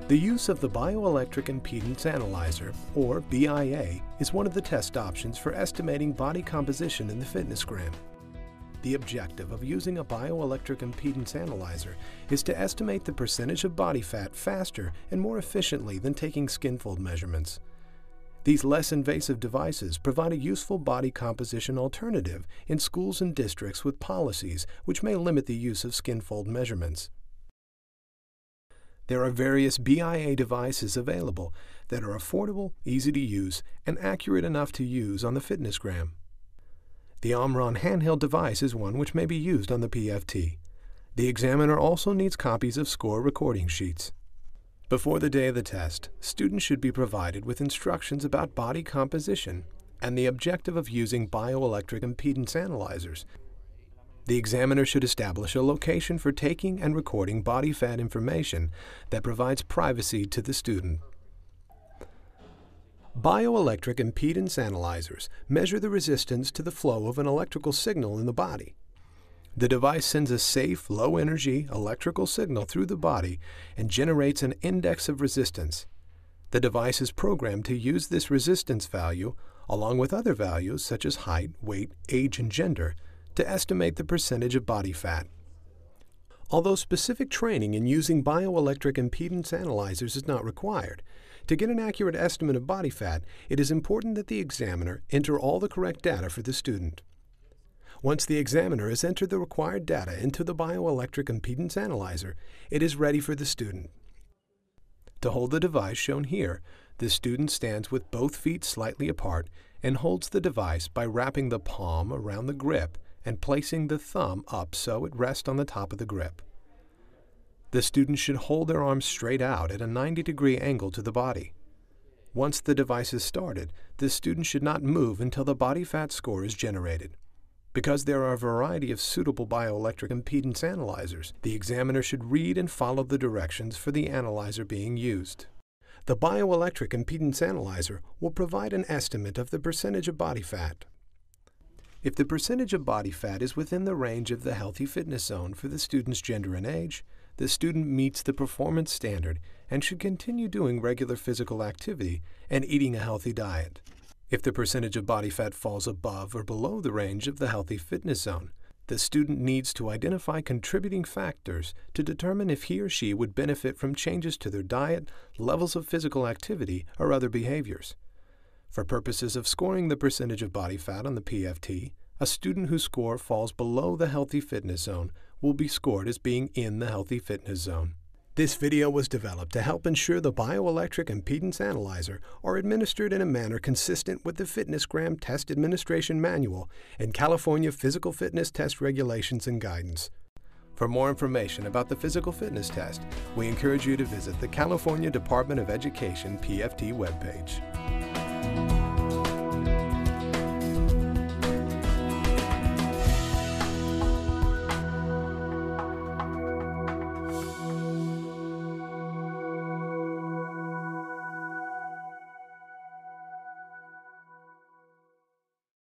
The use of the Bioelectric Impedance Analyzer, or BIA, is one of the test options for estimating body composition in the fitnessgram. The objective of using a bioelectric impedance analyzer is to estimate the percentage of body fat faster and more efficiently than taking skin fold measurements. These less invasive devices provide a useful body composition alternative in schools and districts with policies which may limit the use of skin fold measurements. There are various BIA devices available that are affordable, easy to use, and accurate enough to use on the fitnessgram. The Omron handheld device is one which may be used on the PFT. The examiner also needs copies of score recording sheets. Before the day of the test, students should be provided with instructions about body composition and the objective of using bioelectric impedance analyzers. The examiner should establish a location for taking and recording body fat information that provides privacy to the student. Bioelectric impedance analyzers measure the resistance to the flow of an electrical signal in the body. The device sends a safe, low-energy electrical signal through the body and generates an index of resistance. The device is programmed to use this resistance value, along with other values such as height, weight, age, and gender, to estimate the percentage of body fat. Although specific training in using bioelectric impedance analyzers is not required, to get an accurate estimate of body fat, it is important that the examiner enter all the correct data for the student. Once the examiner has entered the required data into the bioelectric impedance analyzer, it is ready for the student. To hold the device shown here, the student stands with both feet slightly apart and holds the device by wrapping the palm around the grip and placing the thumb up so it rests on the top of the grip. The student should hold their arms straight out at a 90-degree angle to the body. Once the device is started, the student should not move until the body fat score is generated. Because there are a variety of suitable bioelectric impedance analyzers, the examiner should read and follow the directions for the analyzer being used. The bioelectric impedance analyzer will provide an estimate of the percentage of body fat. If the percentage of body fat is within the range of the healthy fitness zone for the student's gender and age, the student meets the performance standard and should continue doing regular physical activity and eating a healthy diet. If the percentage of body fat falls above or below the range of the healthy fitness zone, the student needs to identify contributing factors to determine if he or she would benefit from changes to their diet, levels of physical activity, or other behaviors. For purposes of scoring the percentage of body fat on the PFT, a student whose score falls below the healthy fitness zone will be scored as being in the healthy fitness zone. This video was developed to help ensure the bioelectric impedance analyzer are administered in a manner consistent with the FitnessGram Test Administration Manual and California Physical Fitness Test Regulations and Guidance. For more information about the physical fitness test, we encourage you to visit the California Department of Education PFT webpage.